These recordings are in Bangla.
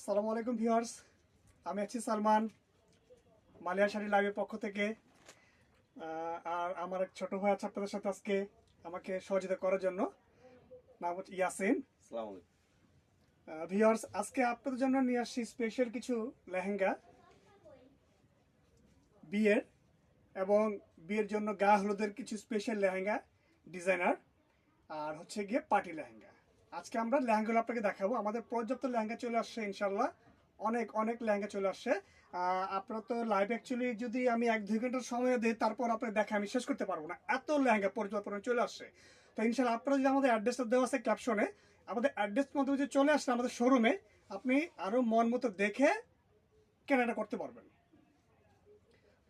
আসসালামু আলাইকুম ভিউয়ার্স, আমি আছি সালমান মালিয়া শাড়ি লাইভের পক্ষ থেকে। আর আমার এক ছোট ভাই আছে আপনাদের সাথে আজকে আমাকে সহযোগিতা করার জন্য, নাম হচ্ছে ইয়াসিন। আসসালামু আলাইকুম। ভিউয়ার্স, আজকে আপনাদের জন্য নিয়ে আসছি স্পেশাল কিছু লেহেঙ্গা বিয়ের, এবং বিয়ের জন্য গা হলুদের কিছু স্পেশাল লেহেঙ্গা ডিজাইনার, আর হচ্ছে গিয়ে পার্টি লেহেঙ্গা। আজকে আমরা লেহেঙ্গাগুলো আপনাকে দেখাবো। আমাদের পর্যাপ্ত লেহেঙ্গা চলে আসছে ইনশাল্লাহ, অনেক অনেক লেহেঙ্গা চলে আসছে। আপনারা তো লাইভ অ্যাকচুয়ালি যদি আমি 1-2 ঘন্টার সময় দিই তারপর আপনার দেখা আমি শেষ করতে পারবো না, এত লেহেঙ্গা পর্যাপ্ত চলে আসছে। তো ইনশাল্লাহ আপনারা যদি আমাদের অ্যাড্রেসটা দেওয়া আছে ক্যাপশনে, আমাদের অ্যাড্রেস মধ্যে যদি চলে আসলে আমাদের শোরুমে, আপনি আরও মন মতো দেখে কেনাটা করতে পারবেন।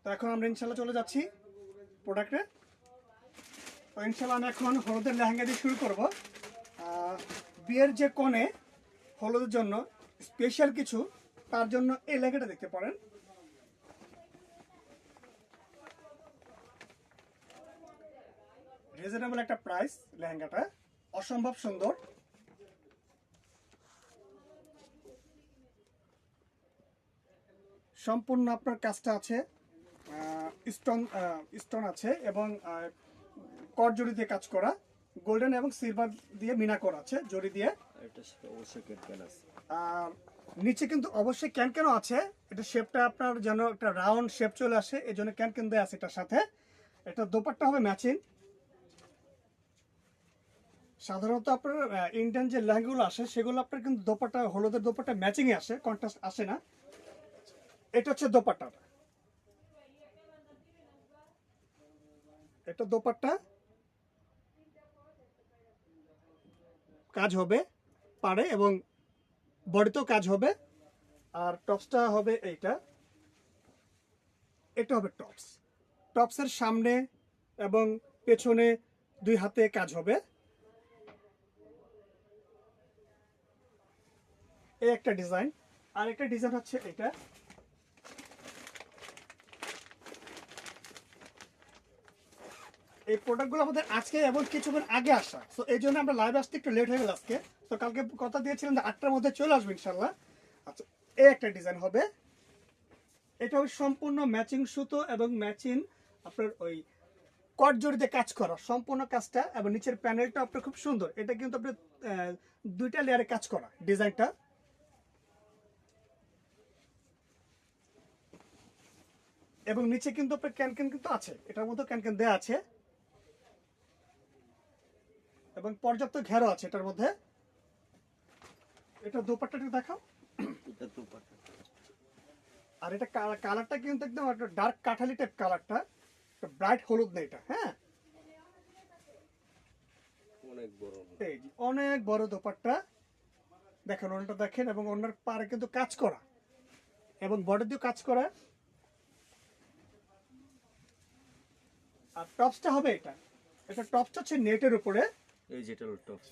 তো এখন আমরা ইনশাল্লাহ চলে যাচ্ছি প্রোডাক্টে। তো ইনশাল্লাহ আমি এখন হলুদের লেহেঙ্গা দিয়ে শুরু করবো। বিয়ের যে কনে হলুদের জন্য স্পেশাল কিছু, তার জন্য এই লেহেঙ্গাটা দেখতে পারেন। রিজনেবল একটা প্রাইস, লেহেঙ্গাটা অসম্ভব সুন্দর। সম্পূর্ণ আপনার কাজটা আছে, স্টোন আছে এবং কট জড়ি দিয়ে কাজ করা, গোল্ডেন এবং সিলভার দিয়ে মিনা করা আছে জড়ি দিয়ে। এটার সাথে অবশ্যই ক্যান আছে। আর নিচে কিন্তু অবশ্যই ক্যান আছে। এটা শেপটা আপনার যেন একটা রাউন্ড শেপ চলে আসে, এই জন্য ক্যান দেওয়া আছে এটার সাথে। এটা দোপাট্টা হবে ম্যাচিং। সাধারণত আপনার ইন্ডিয়ান যে লেহেঙ্গাগুলো আসে সেগুলো আপনার কিন্তু দোপাট্টা, হলুদের দোপাট্টা ম্যাচিংয়ে আসে, কন্ট্রাস্ট আসে না। এটা হচ্ছে দোপাট্টাটা, এটা দোপাট্টা কাজ হবে পারে এবং বডিতেও কাজ হবে। আর টপসটা হবে এইটা, এটা হবে টপস। টপসের সামনে এবং পেছনে 2 হাতে কাজ হবে। এই একটা ডিজাইন। আর একটা ডিজাইন হচ্ছে এটা। এই প্রোডাক্টগুলো আমাদের আজকে এবং কিছুক্ষণ আগে আসা, তো এই জন্য আমরা লাইভ আসতে একটু লেট হয়ে গেল আজকে। তো কালকে কথা দিয়েছিলাম যে 8টার মধ্যে চলে আসবে ইনশাল্লাহ। আচ্ছা, এই একটা ডিজাইন হবে। এটা হবে সম্পূর্ণ ম্যাচিং সুতো এবং ম্যাচিং আপনার ওই কট জড়িতে কাজ করা সম্পূর্ণ কাজটা, এবং নিচের প্যানেলটা আপনার খুব সুন্দর। এটা কিন্তু আপনার 2টা লেয়ারে কাজ করা ডিজাইনটা। এবং নিচে কিন্তু আপনার ক্যান কিন্তু আছে, এটার মধ্যে ক্যান দেওয়া আছে এবং পর্যাপ্ত ঘেরও আছে এটার মধ্যে। এটা দোপাট্টাটা দেখাও। এটা দুপাট্টা আর এটা কালারটা কিন্তু একদম একটা ডার্ক কাঠালি টাইপ কালারটা, ব্রাইট হলুদ না এটা। হ্যাঁ, অনেক বড়। এই যে অনেক বড় দোপাট্টা দেখেন, ওনাটা দেখেন, এবং ওনার পারে কিন্তু কাজ করা এবং বডি দিয়েও কাজ করা। আর টপসটা হবে এটা, এটা টপসটা হচ্ছে নেটের উপরে, এই যেটা টপ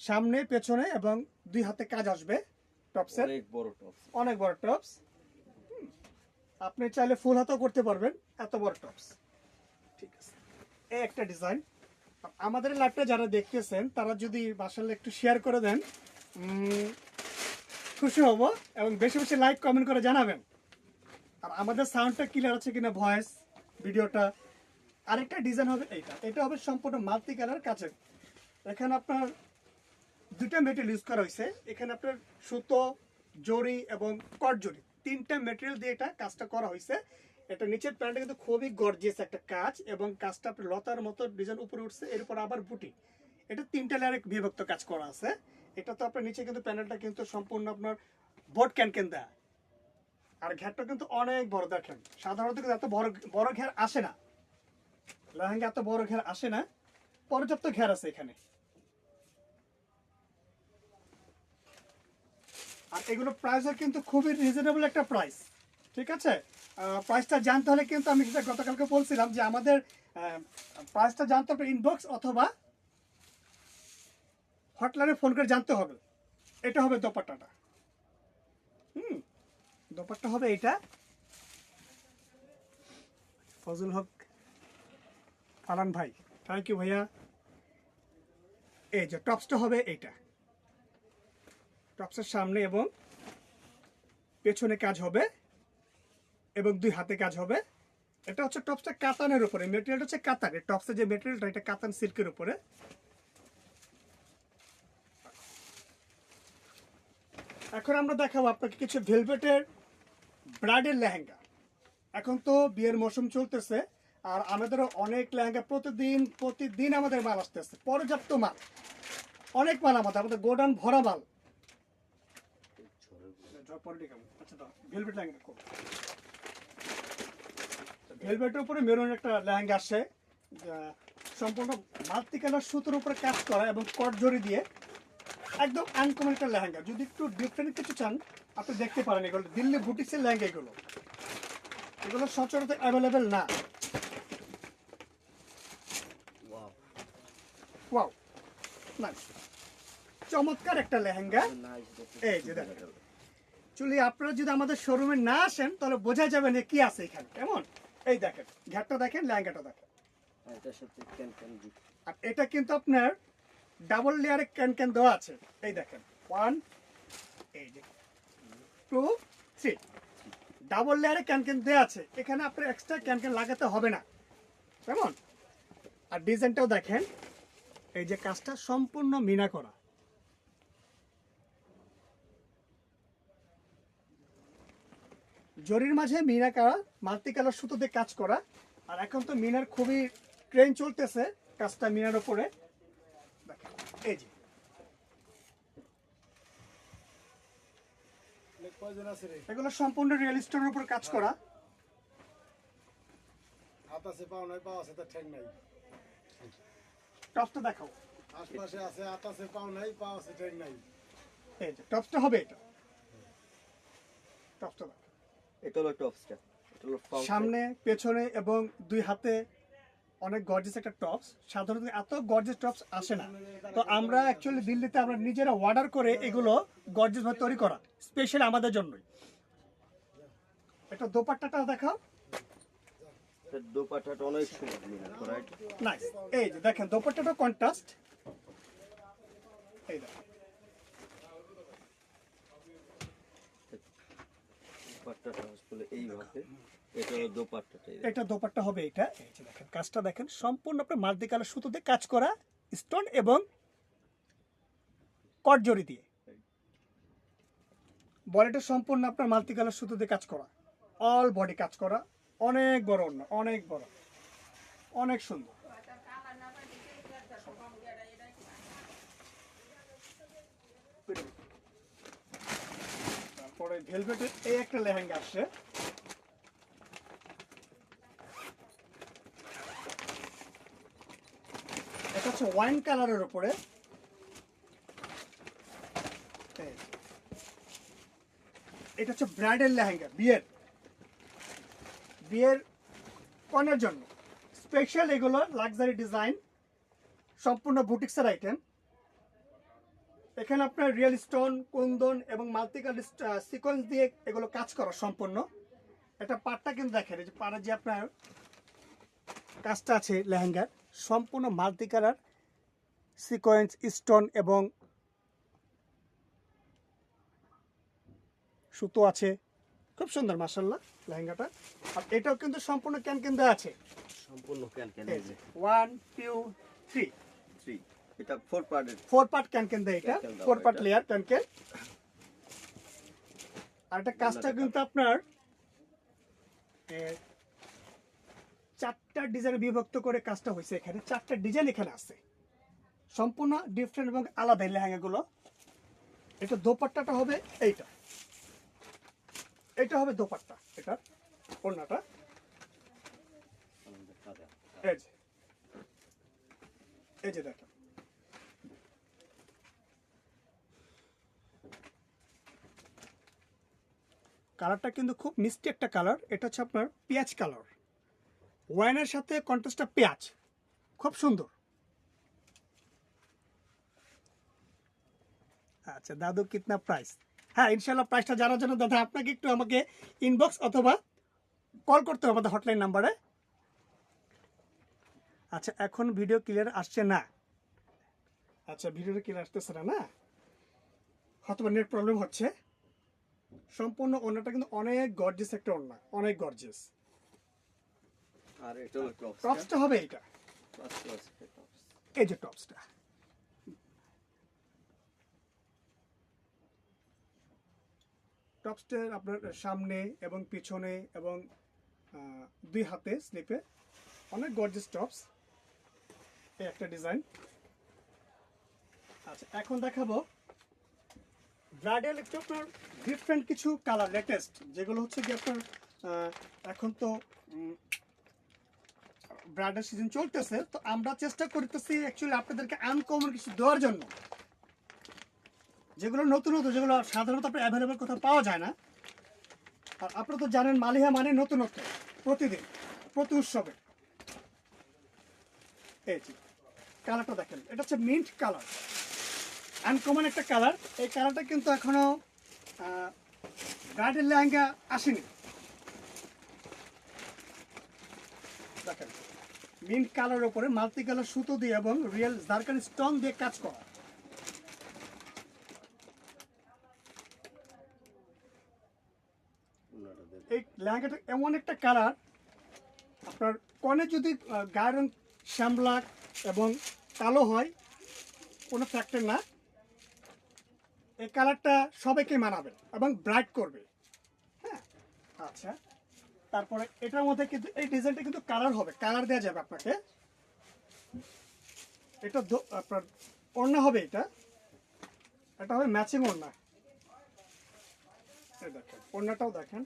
সামনে পেছনে এবং 2 হাতে কাজ আসবে টপসের। অনেক বড় টপ। অনেক বড় টপস, আপনি চাইলে ফুল হাতেও করতে পারবেন, এত বড় টপস। ঠিক আছে, এই একটা ডিজাইন। আমাদের লাইভটা যারা দেখতেছেন তারা যদি বাসায় একটু শেয়ার করে দেন, খুশি হব, এবং বেশি বেশি লাইক কমেন্ট করে জানাবেন। আর আমাদের সাউন্ডটা ক্লিয়ার আছে কিনা, ভয়েস ভিডিওটা। আরেকটা ডিজাইন হবে এইটা, এটা হবে সম্পূর্ণ মাল্টি কালার কাচের। এখানে আপনার 2টা মেটেরিয়াল ইউজ করা হয়েছে। এখানে আপনার সুতো, জড়ি এবং কট জড়ি, 3টা মেটেরিয়াল দিয়ে এটা কাজটা করা হয়েছে। এটা নিচের প্যান্টটা কিন্তু খুবই গর্জিয়াস একটা কাজ, এবং কাজটা আপনার লতার মতো ডিজাইন উপরে উঠছে, এরপর আবার বুটি। এটা 3টা লেয়ারে বিভক্ত কাজ করা আছে। এটা তো আপনার নিচে কিন্তু প্যানেলটা কিন্তু সম্পূর্ণ আপনার বোর্ড ক্যান দেয়া। আর ঘেরটা কিন্তু অনেক বড় দেখেন, সাধারণত কিন্তু এত বড় বড় ঘের আসে না, লেহেঙ্গা এত বড় ঘের আসে না, পর্যাপ্ত ঘের আছে এখানে। আর এগুলো প্রাইসও কিন্তু খুবই রিজনেবল একটা প্রাইস। ঠিক আছে, প্রাইসটা জানতে হলে কিন্তু আমি যেটা গতকালকে বলছিলাম যে আমাদের প্রাইসটা জানতে হবে ইনবক্স অথবা হটলাইনে ফোন করে জানতে হবে। এটা হবে দোপাট্টাটা। দোপাট্টা হবে এটা। ফজল হক ফালান ভাই, থ্যাংক ইউ ভাইয়া। এই যে টপসটা হবে এইটা, টপসের সামনে এবং পেছনে কাজ হবে এবং 2 হাতে কাজ হবে। এটা হচ্ছে টপসটা কাতানের উপরে, মেটেরিয়ালটা হচ্ছে কাতান। এই টপসের যে মেটেরিয়ালটা এটা কাতান সিল্কের উপরে। এখন আমরা দেখাবো আপনাকে কিছু ভেলভেটের ব্রাইডাল লেহেঙ্গা। এখন তো বিয়ের মৌসুম চলতেছে, আর আমাদেরও অনেক লেহেঙ্গা প্রতিদিন আমাদের মাল আসতেছে, পর্যাপ্ত মাল, অনেক মাল আমাদের গোডাউন ভরা মাল। ভেলভেট লেহেঙ্গা খুব ভেলভেটের উপরে মেরুন একটা লেহেঙ্গা আসছে, সম্পূর্ণ মাল্টি কালার সুতোর উপরে কাজ করা এবং কট জড়ি দিয়ে একদম আনকমন একটা লেহেঙ্গা। যদি একটু ডিফারেন্ট কিছু চান আপনি দেখতে পারেন, এগুলো দিল্লি বুটিক্সের লেহেঙ্গা। এগুলো সচরাচর অ্যাভেলেবেল না। ওয়াও, নাইস, চমৎকার একটা লেহেঙ্গা। এই যে দেখেন, চুলি আপনারা যদি আমাদের শোরুমে না আসেন তাহলে বোঝা যাবে না কি আছে এখানে। কেমন, এই দেখেন, ঘাটটা দেখেন, লেহেঙ্গাটা দেখেন। আর এটা কিন্তু আপনার ডাবল লেয়ারে ক্যান দেওয়া আছে। এই দেখেন, 1, এই যে 2, 3, ডাবল লেয়ারে ক্যান দেওয়া আছে। এখানে আপনার এক্সট্রা ক্যান লাগাতে হবে না। কেমন, আর ডিজাইনটাও দেখেন, এই যে কাজটা সম্পূর্ণ মিনা করা। জরির মাঝে মিনা করা, মাল্টি কালার সুতো দিয়ে কাজ করা। আর এখন তো মিনার খুবই ট্রেন্ড চলতেছে, কাজটা মিনার উপরে। এই যে এগুলো সম্পূর্ণ রিয়েল স্টোনের উপর কাজ করা। হাত আছে পাও নাই, পাও আছে তার ঠ্যাং নাই। টপসটা দেখাও। আশপাশে আছে, হাত আছে পাও নাই, পাও আছে ঠ্যাং নাই। এই যে টপসটা হবে এটা। টপসটা দেখো। এটা হলো টপসটা, এটা হলো front সামনে পেছনে এবং 2 হাতে অনেক গর্জিয়াস একটা টপস। সাধারণত এত গর্জিয়াস টপস আসে না। তো আমরা অ্যাকচুয়ালি দিল্লিতে আমরা নিজেরা অর্ডার করে এগুলো গর্জিয়াস ভাবে তৈরি করা, স্পেশাল আমাদের জন্যই। এটা দোপাট্টাটা দেখাও। side। এটার দোপাট্টাটা অনেক সুন্দর মিনা করা। এটা নাইস, এই যে দেখেন দোপাট্টাটা কন্ট্রাস্ট। এই দেখেন, দোপাট্টাটা আসলে এইভাবে, এটা হলো দোপাট্টাটা। এটা দোপাট্টা হবে এটা। এই যে দেখেন কাজটা দেখেন, সম্পূর্ণ আপনার মাল্টি কালার সুতো দিয়ে কাজ করা, স্টোন এবং কট জড়ি দিয়ে। বডিটা সম্পূর্ণ আপনার মাল্টি কালার সুতো দিয়ে কাজ করা, অল বডি কাজ করা, অনেক বড় ওড়না, অনেক বড়, অনেক সুন্দর। তারপরে ভেলভেটের এই একটা লেহেঙ্গা আসছে। এটা হচ্ছে ওয়াইন কালারের উপরে। এটা হচ্ছে ব্রাইডাল লেহেঙ্গা, বিয়ের কনের জন্য স্পেশাল। এগুলো লাক্সারি ডিজাইন, সম্পূর্ণ বুটিক্সের আইটেম। এখানে আপনার রিয়েল স্টোন, কুন্দন এবং মাল্টিকাল সিকোয়েন্স দিয়ে এগুলো কাজ করা সম্পূর্ণ। এটা পাটটা কিন্তু দেখেন, এই যে পাড়ে যে আপনার কাজটা আছে লেহেঙ্গার, সম্পূর্ণ মাল্টি কালার সিকোয়েন্স, স্টোন এবং সুতো আছে। খুব সুন্দর মাশাআল্লাহ লেহেঙ্গাটা। আর এটাও কিন্তু সম্পূর্ণ ক্যান দেওয়া আছে। সম্পূর্ণ ক্যান। এই যে 1, 2, 3, 3, এটা 4 পার্টের। 4 পার্ট ক্যান দেয় এটা, 4 পার্ট লেয়ার ক্যান। আর এটা কাজটা কিন্তু আপনার 4টা ডিজাইনে বিভক্ত করে কাজটা হয়েছে। এখানে 4টা ডিজাইন এখানে আছে, সম্পূর্ণ ডিফারেন্ট এবং আলাদা লেহেঙ্গাগুলো। এটা দোপাট্টাটা হবে এইটা, এটা হবে দোপাট্টা, এটা ওড়নাটা। এই যে দেখেন, কালারটা কিন্তু খুব মিষ্টি একটা কালার। এটা হচ্ছে আপনার পেঁয়াজ কালার, ওয়াইনের সাথে কন্ট্রাস্টটা পেঁয়াজ, খুব সুন্দর। আচ্ছা দাদু, কিতনা প্রাইস? হ্যাঁ ইনশাল্লাহ প্রাইসটা জানার জন্য দাদা আপনাকে একটু আমাকে ইনবক্স অথবা কল করতে হবে আমাদের হটলাইন নাম্বারে। আচ্ছা এখন ভিডিও ক্লিয়ার আসছে না? আচ্ছা ভিডিওটা ক্লিয়ার আসতেছে না? হয়তো নেট প্রবলেম হচ্ছে। সম্পূর্ণ ওড়নাটা কিন্তু অনেক গর্জিয়াস একটা ওড়না, অনেক গর্জিয়াস। আর এটা হলো টপসটা। টপসটা হবে এইটা, ফার্স্ট ক্লাস টপস। এই যে টপসটা। টপসটার আপনার সামনে এবং পিছনে এবং দুই হাতে স্লিপে অনেক গর্জিয়াস টপস। এই একটা ডিজাইন। আচ্ছা, এখন দেখাবো ব্রাইডাল একটু আপনার ডিফারেন্ট কিছু কালার, লেটেস্ট যেগুলো হচ্ছে কি আপনার এখন তো ব্রাইডাল সিজন চলতেছে, তো আমরা চেষ্টা করতেছি অ্যাকচুয়ালি আপনাদেরকে আনকমন কিছু দেওয়ার জন্য, যেগুলো নতুন নতুন, যেগুলো সাধারণত আপনার অ্যাভেলেবল কোথাও পাওয়া যায় না। আর আপনারা তো জানেন মালিহা মানে নতুনত্ব, প্রতিদিন প্রতি উৎসবে। এই যে কালারটা দেখেন, এটা হচ্ছে মিন্ট কালার, আনকমন একটা কালার। এই কালারটা কিন্তু এখনো ব্রাইডাল লেহেঙ্গা আসেনি। দেখেন মিন্ট কালার উপরে মাল্টি কালার সুতো দিয়ে এবং রিয়েল জারকান স্টোন দিয়ে কাজ করা। এই লেহেঙ্গাটা এমন একটা কালার, আপনার কনে যদি গায়ের রং শ্যামলাক এবং কালো হয় কোনো ফ্যাক্টর না, এই কালারটা সবাইকে মানাবে এবং ব্রাইট করবে। হ্যাঁ, আচ্ছা, তারপরে এটার মধ্যে কিন্তু এই ডিজাইনটা কিন্তু কালার হবে, কালার দেওয়া যাবে আপনাকে। এটা আপনার ওড়না হবে, এটা হবে ম্যাচিং ওড়না। এই দেখেন ওড়নাটাও দেখেন,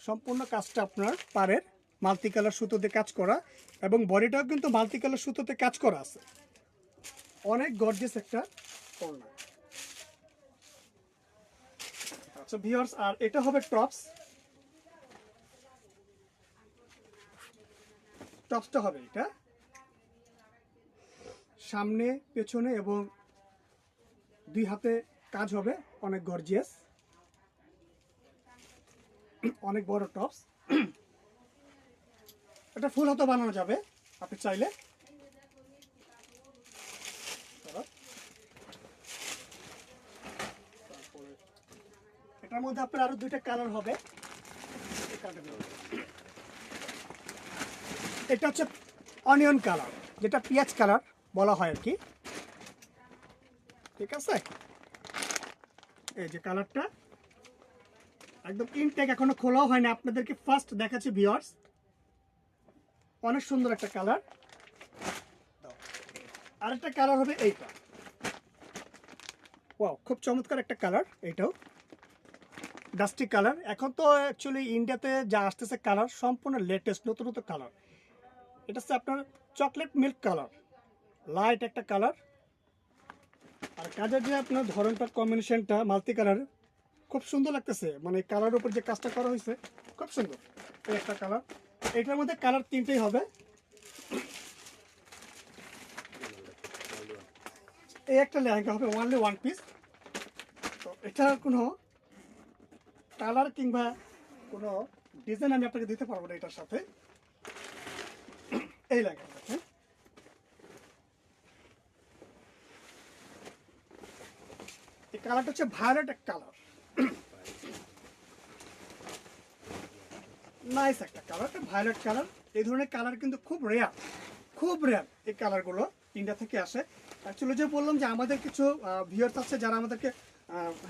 সম্পূর্ণ কাজটা আপনার পাড়ের মাল্টি কালার সুতোতে কাজ করা এবং বডিটাও কিন্তু মাল্টি কালার সুতোতে কাজ করা আছে। অনেক গর্জিয়াস একটা ওড়না। আচ্ছা ভিউয়ার্স, আর এটা হবে টপস। টপসটা হবে এটা, সামনে পেছনে এবং দুই হাতে কাজ হবে, অনেক গর্জিয়াস, অনেক বড় টপস। এটা ফুল হাতে বানানো যাবে আপনি চাইলে। এটার মধ্যে আপনার আরো দুইটা কালার হবে। এটা হচ্ছে অনিয়ন কালার, যেটা পেঁয়াজ কালার বলা হয় আর কি। ঠিক আছে, এই যে কালারটা একদম ইনটেক, এখনো খোলাও হয়নি, আপনাদেরকে ফার্স্ট দেখাচ্ছি ভিউয়ার্স। অনেক সুন্দর একটা কালার। আরেকটা কালার হবে এইটা, ওয়াও খুব চমৎকার একটা কালার। এইটাও ডাস্টি কালার। এখন তো অ্যাকচুয়ালি ইন্ডিয়াতে যা আসতেছে কালার সম্পূর্ণ লেটেস্ট, নতুন নতুন কালার। এটা হচ্ছে আপনার চকলেট মিল্ক কালার, লাইট একটা কালার। আর কাজের যে আপনার ধরনটা, কম্বিনেশনটা মাল্টি কালার, খুব সুন্দর লাগতেছে। মানে কালার উপর যে কাজটা করা হয়েছে খুব সুন্দর। এই একটা কালার, এটার মধ্যে কালার তিনটেই হবে। এই একটা লেহেঙ্গা হবে ওনলি ওয়ান পিস। তো এটা কোনো কালার কিংবা কোনো ডিজাইন আমি আপনাকে দিতে পারবো না এটার সাথে। এই লেহেঙ্গা দেখেন, এই কালারটা হচ্ছে ভায়োলেট এক কালার, নাইস একটা কালার, ভায়োলেট কালার। এই ধরনের কালার কিন্তু খুব রেয়ার, খুব রেয়ার এই কালারগুলো ইন্ডিয়া থেকে আসে। অ্যাকচুয়ালি যে বললাম যে আমাদের কিছু ভিউয়ার্স আছে যারা আমাদেরকে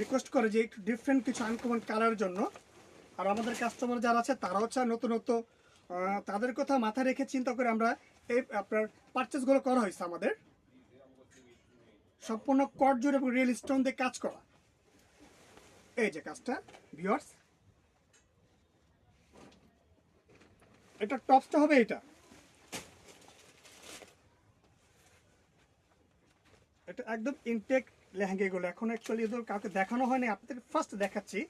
রিকোয়েস্ট করে যে একটু ডিফারেন্ট কিছু আনকমন কালারের জন্য। আর আমাদের কাস্টমার যারা আছে তারাও চায় নতুনত্ব, তাদের কথা মাথায় রেখে চিন্তা করে আমরা এই আপনার পারচেসগুলো করা হয়েছে আমাদের। সম্পূর্ণ কট জুড়ে এবং রিয়েল স্টোন দিয়ে কাজ করা। এই যে কাজটা ভিউয়ার্স, এটা টপসটা হবে এটা। এটা একদম ইনটেক লেহেঙ্গা, এগুলো এখন অ্যাকচুয়ালি এদের কাউকে দেখানো হয়নি, আপনাদের ফার্স্ট দেখাচ্ছি।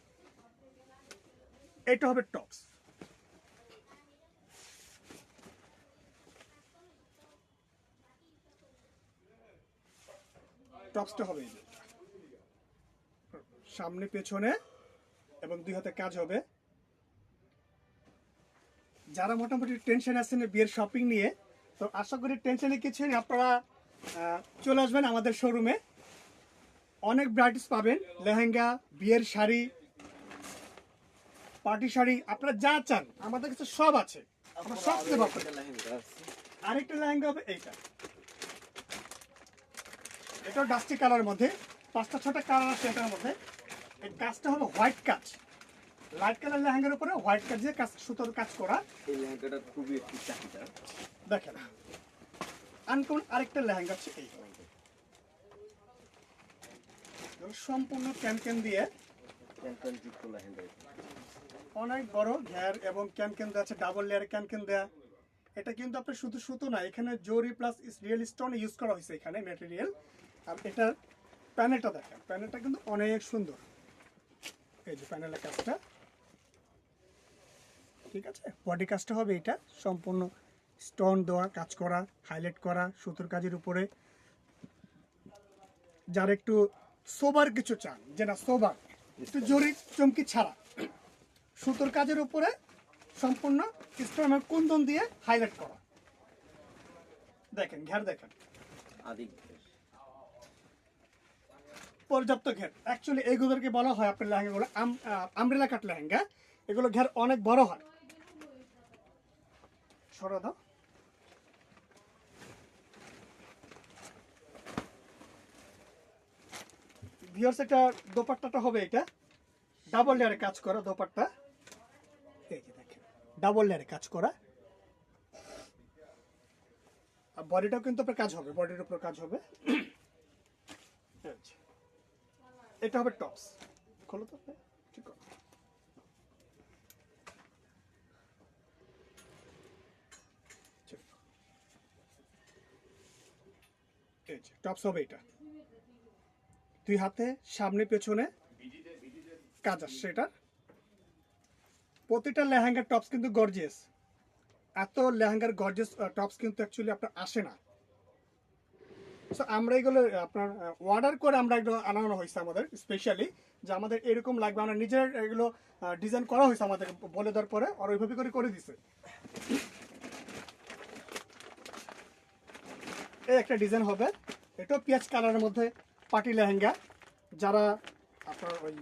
এটা হবে টপস। টপসটা হবে এই যে, সামনে পেছনে এবং দুই হাতে কাজ হবে। যারা মোটামুটি টেনশন আছেন বিয়ের শপিং নিয়ে, তো আশা করি টেনশনে কিছু নেই, আপনারা চলে আসবেন আমাদের শোরুমে। অনেক ভ্যারাইটিস পাবেন, লেহেঙ্গা, বিয়ের শাড়ি, পার্টি শাড়ি, আপনারা যা চান আমাদের কাছে সব আছে, আমরা সব দিতে পারবো। আরেকটা লেহেঙ্গা হবে এইটা, এটা ডাস্টি কালারের মধ্যে 5টা 6টা কালার আছে এটার মধ্যে। এই কাজটা হবে হোয়াইট কাজ, লাইট কালার লেহেঙ্গার উপরে হোয়াইট কাজ দিয়ে কাজ, সুতোর কাজ করা। এই লেহেঙ্গাটা খুবই একটু চাহিদা। দেখেন আনকমন আরেকটা লেহেঙ্গা আছে এই, সম্পূর্ণ ক্যানক্যান দিয়ে ক্যানক্যান যুক্ত লেহেঙ্গা এটা। অনেক বড় ঘের এবং ক্যানক্যান দেওয়া আছে, ডাবল লেয়ারে ক্যানক্যান দেওয়া। এটা কিন্তু আপনার শুধু সুতো না, এখানে জরি প্লাস রিয়েল স্টোন ইউজ করা হয়েছে এখানে ম্যাটেরিয়াল। আর এটার প্যানেলটা দেখেন, প্যানেলটা কিন্তু অনেক সুন্দর। এই যে প্যানেলের কাজটা, ঠিক আছে। বডি কাজটা হবে এটা সম্পূর্ণ স্টোন দেওয়া, কাজ করা, হাইলাইট করা সুতোর কাজের উপরে। যারা একটু সোবার কিছু চান, যে না সোবার একটু জরি চমকি ছাড়া, সুতোর কাজের উপরে সম্পূর্ণ স্টোনের কুন্দন দিয়ে হাইলাইট করা। দেখেন ঘের দেখেন, আদি পর্যাপ্ত ঘের। অ্যাকচুয়ালি এইগুলোকে বলা হয় আপনার লেহেঙ্গাগুলো আমব্রেলা কাট লেহেঙ্গা। এগুলো ঘের অনেক বড় হয়। সরা দাও। ভিউয়ার্স, এটা দোপাট্টাটা হবে এটা ডাবল লেয়ারে কাজ করা দোপাট্টা। এই যে দেখেন ডাবল লেয়ারে কাজ করা। আর বডিটাও কিন্তু আপনার কাজ হবে, বডির উপর কাজ হবে। এটা হবে টপস। খোলো তো, ঠিক আছে। টপস হবে এটা, দুই হাতে সামনে পেছনে কাজ আসছে এটার। প্রতিটা লেহেঙ্গার টপস কিন্তু গর্জিয়াস। এত লেহেঙ্গার গর্জিয়াস টপস কিন্তু অ্যাকচুয়ালি আপনার আসে না। সো আমরা এগুলো আপনার অর্ডার করে আমরা এগুলো আনানো হয়েছে আমাদের স্পেশালি, যে আমাদের এরকম লাগবে। আমরা নিজের এগুলো ডিজাইন করা হয়েছে আমাদের বলে দেওয়ার পরে, আর ওইভাবে করে করে দিছে। এই একটা ডিজাইন হবে, এটাও পেঁয়াজ কালারের মধ্যে পার্টি লেহেঙ্গা। যারা আপনার ওই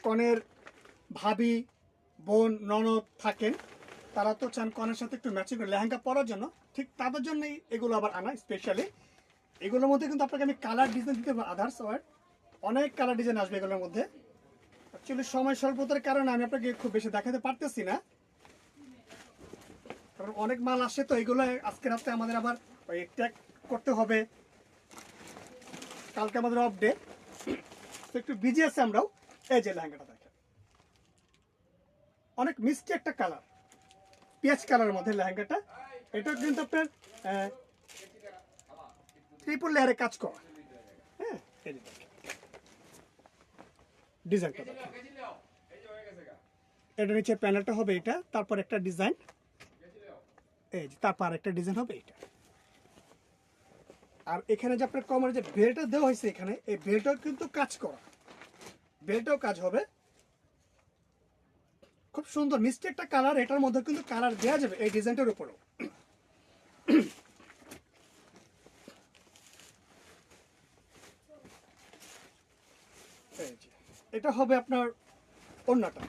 কনের ভাবি, বোন, ননদ থাকেন, তারা তো চান কনের সাথে একটু ম্যাচিং করে লেহেঙ্গা পরার জন্য, ঠিক তাদের জন্যই এগুলো আবার আনা স্পেশালি। এগুলোর মধ্যে কিন্তু আপনাকে আমি কালার ডিজাইন দিতে পারবো, আদার্স ওয়ার অনেক কালার ডিজাইন আসবে এগুলোর মধ্যে। অ্যাকচুয়ালি সময় স্বল্পতার কারণে আমি আপনাকে খুব বেশি দেখাতে পারতেছি না, কারণ অনেক মাল আসে। তো এগুলো আজকে রাতে আমাদের আবার ওই ট্যাগ করতে হবে, কালকে আমাদের অফ ডে, তো একটু বিজি আছে আমরাও। এই যে লেহেঙ্গাটা দেখেন, অনেক মিষ্টি একটা কালার, পেঁয়াজ কালারের মধ্যে লেহেঙ্গাটা। এটা কিন্তু আপনার ট্রিপল লেয়ারে কাজ করা। হ্যাঁ, এই যে দেখেন ডিজাইনটা দেখেন। এটা নিচে প্যানেলটা হবে এটা, তারপর একটা ডিজাইন, এই যে তারপর একটা ডিজাইন হবে এটা। আর এখানে যে আপনার কমার যে বেল্টটা দেওয়া হয়েছে এখানে, এই বেল্টটাও কিন্তু কাজ করা, বেল্টটাও কাজ হবে। খুব সুন্দর মিষ্টি একটা কালার। এটার মধ্যে কিন্তু কালার দেওয়া যাবে এই ডিজাইনটার উপরেও। এটা হবে আপনার অন্যটা।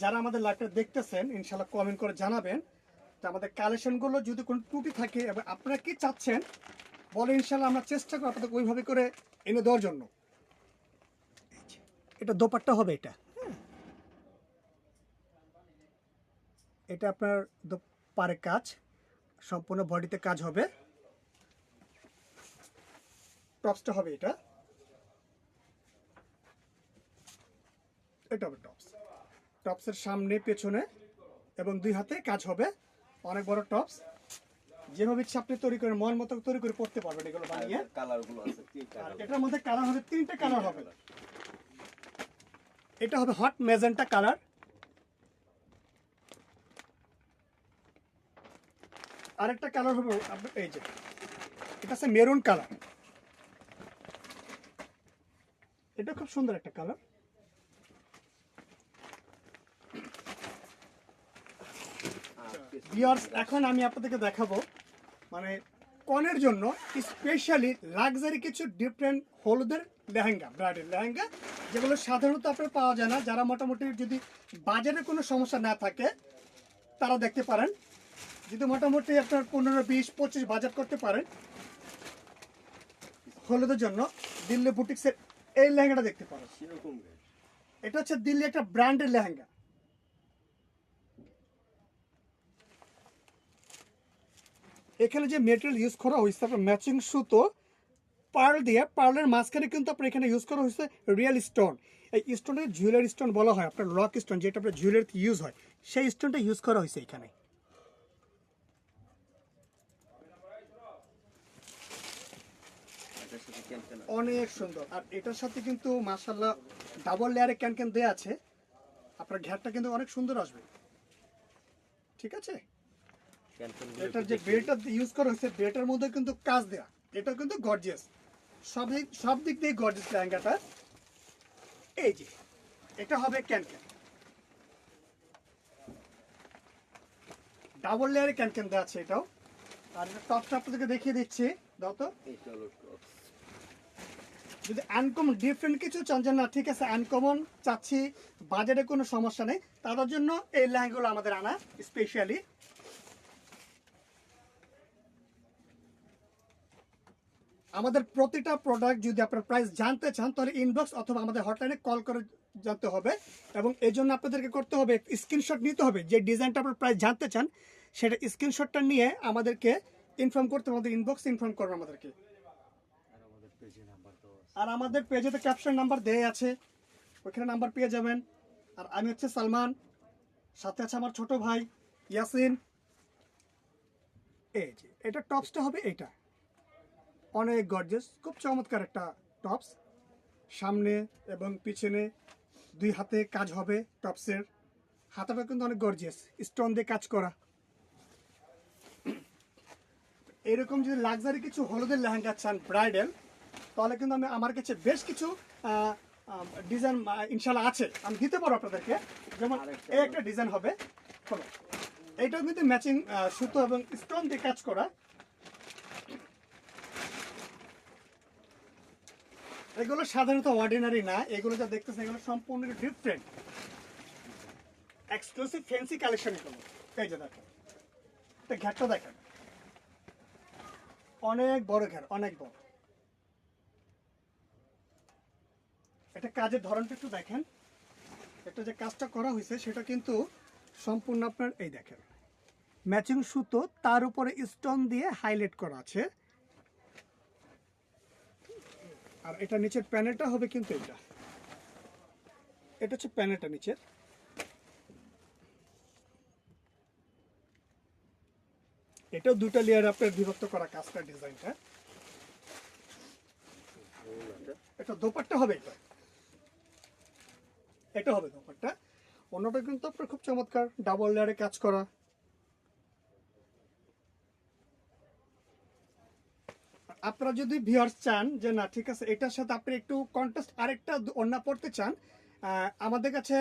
যারা আমাদের লাইভটা দেখতেছেন ইনশাল্লাহ কমেন্ট করে জানাবেন যে আমাদের কালেকশনগুলো যদি কোনো ত্রুটি থাকে এবং আপনারা কি চাচ্ছেন বলে, ইনশাল্লাহ আমরা চেষ্টা করব আপনাদের ওইভাবে করে এনে দেওয়ার জন্য। এটা দোপাট্টা হবে এটা। এটা আপনার পারে কাজ, সম্পূর্ণ বডিতে কাজ হবে। টপসটা হবে এটা, এটা হবে টপস। টপসের সামনে পেছনে এবং দুই হাতে কাজ হবে, অনেক বড় টপস। যেভাবে ইচ্ছা আপনি তৈরি করে মন মতো তৈরি করে পড়তে পারবেন এগুলো বানিয়ে। কালারগুলো আছে আর এটার মধ্যে কালার হবে 3টে কালার হবে। এটা হবে হট ম্যাজেন্টা কালার, আরেকটা কালার হবে এই যে এটা আছে মেরুন কালার। এটা খুব সুন্দর একটা কালার। ভিউয়ার্স এখন আমি আপনাদেরকে দেখাবো মানে কনের জন্য স্পেশালি লাক্সারি কিছু ডিফারেন্ট হলুদের লেহেঙ্গা, ব্রাইডাল লেহেঙ্গা, যেগুলো সাধারণত আপনার পাওয়া যায় না। যারা মোটামুটি যদি বাজারে কোনো সমস্যা না থাকে তারা দেখতে পারেন। যদি মোটামুটি আপনার 15-20-25 বাজেট করতে পারেন হলুদের জন্য, দিল্লি বুটিক্সের এই লেহেঙ্গাটা দেখতে পারেন। সেরকম এটা হচ্ছে দিল্লি একটা ব্র্যান্ডের লেহেঙ্গা। এখানে যে মেটেরিয়াল ইউজ করা হয়েছে আপনার ম্যাচিং সুতো পার্ল দিয়ে, পার্লের মাঝখানে কিন্তু আপনার এখানে ইউজ করা হয়েছে রিয়েল স্টোন। এই স্টোনের জুয়েলারি স্টোন বলা হয়, আপনার লক স্টোন যেটা আপনার জুয়েলারিতে ইউজ হয়, সেই স্টোনটা ইউজ করা হয়েছে এখানে। এটার সাথে ক্যান অনেক সুন্দর। আর এটার সাথে কিন্তু মাশাআল্লাহ ডাবল লেয়ারে ক্যান দেয়া আছে, আপনার ঘ্যাটটা কিন্তু অনেক সুন্দর আসবে। ঠিক আছে, এটার যে বেল্টটা ইউজ করা হয়েছে বেল্টের মধ্যে কিন্তু কাজ দেয়া, এটা কিন্তু গর্জিয়াস, সব দিক দিয়ে গর্জিয়াস লেহেঙ্গাটা। এই যে এটা হবে ক্যান ডাবল লেয়ারে ক্যান দেওয়া আছে এটাও। আর এটা টপটা আপনাদেরকে দেখিয়ে দিচ্ছি, দাও তো। এটা হলো টপ। যদি আনকমন ডিফারেন্ট কিছু চান যে না ঠিক আছে আনকমন চাচ্ছি, বাজারে কোনো সমস্যা নেই, তাদের জন্য এই লেহেঙ্গাগুলো আমাদের আনা স্পেশালি। আমাদের প্রতিটা প্রোডাক্ট যদি আপনার প্রাইস জানতে চান তাহলে ইনবক্স অথবা আমাদের হটলাইনে কল করে জানতে হবে, এবং এই জন্য আপনাদেরকে করতে হবে স্ক্রিনশট নিতে হবে। যে ডিজাইনটা আপনার প্রাইস জানতে চান সেটা স্ক্রিনশটটা নিয়ে আমাদেরকে ইনফর্ম করতে হবে, আমাদের ইনবক্স ইনফর্ম করবে আমাদেরকে। আর আমাদের পেজে তো ক্যাপশন নাম্বার দেয়া আছে, ওইখানে নাম্বার পেয়ে যাবেন। আর আমি হচ্ছে সালমান, সাথে আছে আমার ছোট ভাই ইয়াসিন। এই যে এটা টপসটা হবে, এটা অনেক গর্জিয়াস, খুব চমৎকার একটা টপস। সামনে এবং পিছনে দুই হাতে কাজ হবে টপসের। হাতাটা কিন্তু অনেক গর্জিয়াস, স্টোন দিয়ে কাজ করা। এরকম যদি লাক্সারি কিছু হলুদের লেহেঙ্গা চান ব্রাইডাল, তাহলে কিন্তু আমার কাছে বেশ কিছু ডিজাইন ইনশাল্লাহ আছে, আমি দিতে পারবো আপনাদেরকে। যেমন এই একটা ডিজাইন হবে, শোনো, এইটাও কিন্তু ম্যাচিং সুতো এবং স্টোন দিয়ে কাজ করা। এগুলো সাধারণত অর্ডিনারি না, এগুলো যা দেখতেছেন এগুলো সম্পূর্ণ ডিফারেন্ট এক্সক্লুসিভ ফ্যান্সি কালেকশন। এগুলো এই যে দেখেন, এটা ঘ্যাটটা দেখেন, অনেক বড় ঘ্যাট, অনেক বড়। এটা কাজের ধরনটা একটু দেখেন, এটা যে কাজটা করা হয়েছে সেটা কিন্তু সম্পূর্ণ আপনার এই দেখেন ম্যাচিং সুতো, তার উপরে স্টোন দিয়ে হাইলাইট করা আছে। আর এটা নিচের প্যানেলটা হবে কিন্তু এটা হচ্ছে প্যানেলটা নিচের। এটাও দুটো লেয়ার আপনার বিভক্ত করা কাজটা, ডিজাইনটা। এটা দোপাট্টা হবে, এটা হবে দোপাট্টা। অন্যটা কিন্তু আপনার খুব চমৎকার ডাবল লেয়ারে কাজ করা। আপনারা যদি ভিউয়ার্স চান যে না ঠিক আছে এটার সাথে আপনি একটু কন্ট্রাস্ট আরেকটা ওড়না পড়তে চান, আমাদের কাছে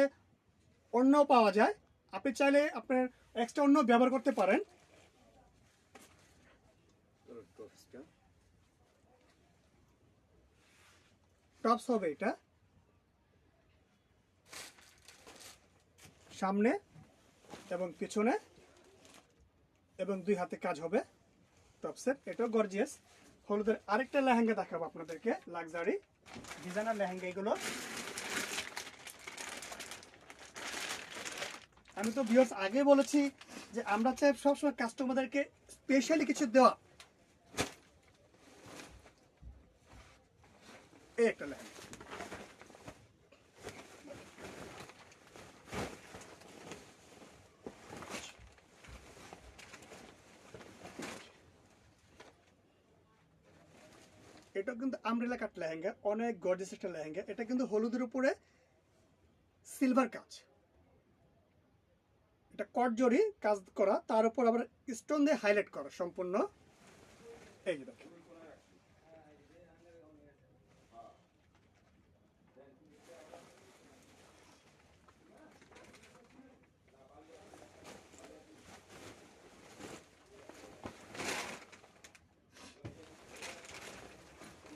ওড়নাও পাওয়া যায়। আপনি চাইলে আপনার এক্সট্রা ওড়না ব্যবহার করতে পারেন। টপস হবে এটা, সামনে এবং পিছনে এবং দুই হাতে কাজ হবে টপসের। এটাও গর্জিয়াস। হলুদের আরেকটা লেহেঙ্গা দেখাবো আপনাদেরকে, লাক্সারি ডিজাইনার লেহেঙ্গা এগুলো। আমি তো ভিউয়ার্স আগে বলেছি যে আমরা চাই সবসময় কাস্টমারদেরকে স্পেশালি কিছু দেওয়া। এই একটা লেহেঙ্গা, এটা কিন্তু আমব্রেলা কাট লেহেঙ্গা, অনেক গর্জিয়াস একটা লেহেঙ্গা। এটা কিন্তু হলুদের উপরে সিলভার কাজ, এটা কটজরি কাজ করা, তার উপর আবার স্টোন দিয়ে হাইলাইট করা সম্পূর্ণ। এই যে দেখেন,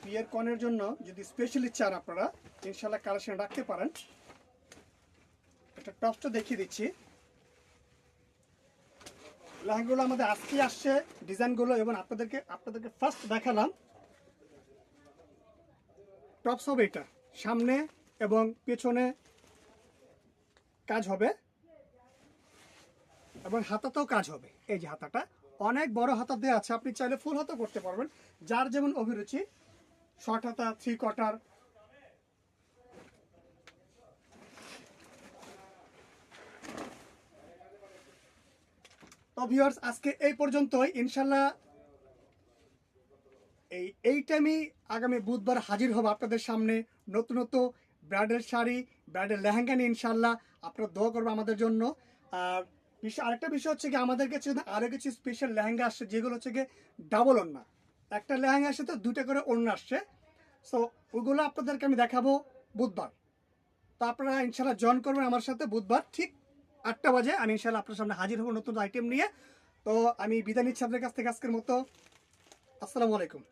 বিয়ের কনের জন্য যদি স্পেশালি চান আপনারা ইনশাল্লাহ কালেকশন রাখতে পারেন। এটা টপসটা দেখিয়ে দিচ্ছি। লেহেঙ্গাগুলো আমাদের আজকে আসছে ডিজাইনগুলো, এবং আপনাদেরকে ফার্স্ট দেখালাম। টপস হবে এটা, সামনে এবং পেছনে কাজ হবে এবং হাতাতেও কাজ হবে। এই যে হাতাটা অনেক বড় হাতা দেওয়া আছে, আপনি চাইলে ফুল হাতা করতে পারবেন, যার যেমন অভিরুচি। শর্ট হাতা, 3 কোয়ার্টার। তো ভিউয়ার্স, আজকে এই পর্যন্তই। ইনশাল্লাহ এই টাইমই আগামী বুধবার হাজির হব আপনাদের সামনে নতুন নতুন ব্রাইডাল শাড়ি, ব্রাইডাল লেহেঙ্গা নিয়ে। ইনশাল্লাহ আপনারা দোয়া করবেন আমাদের জন্য। আর আরেকটা বিষয় হচ্ছে কি, আমাদের কাছে আরও কিছু স্পেশাল লেহেঙ্গা আসছে, যেগুলো হচ্ছে কি ডাবল ওড়না। একটা লেহেঙ্গা আসছে তো 2টা করে ওড়না আসছে। সো ওগুলো আপনাদেরকে আমি দেখাবো বুধবার। তো আপনারা ইনশাল্লাহ জয়েন করবেন আমার সাথে বুধবার ঠিক 8টা বাজে। আমি ইনশাল্লাহ আপনার সামনে হাজির হব নতুন আইটেম নিয়ে। তো আমি বিদায় নিচ্ছি আপনাদের কাছ থেকে আজকের মতো। আসসালামু আলাইকুম।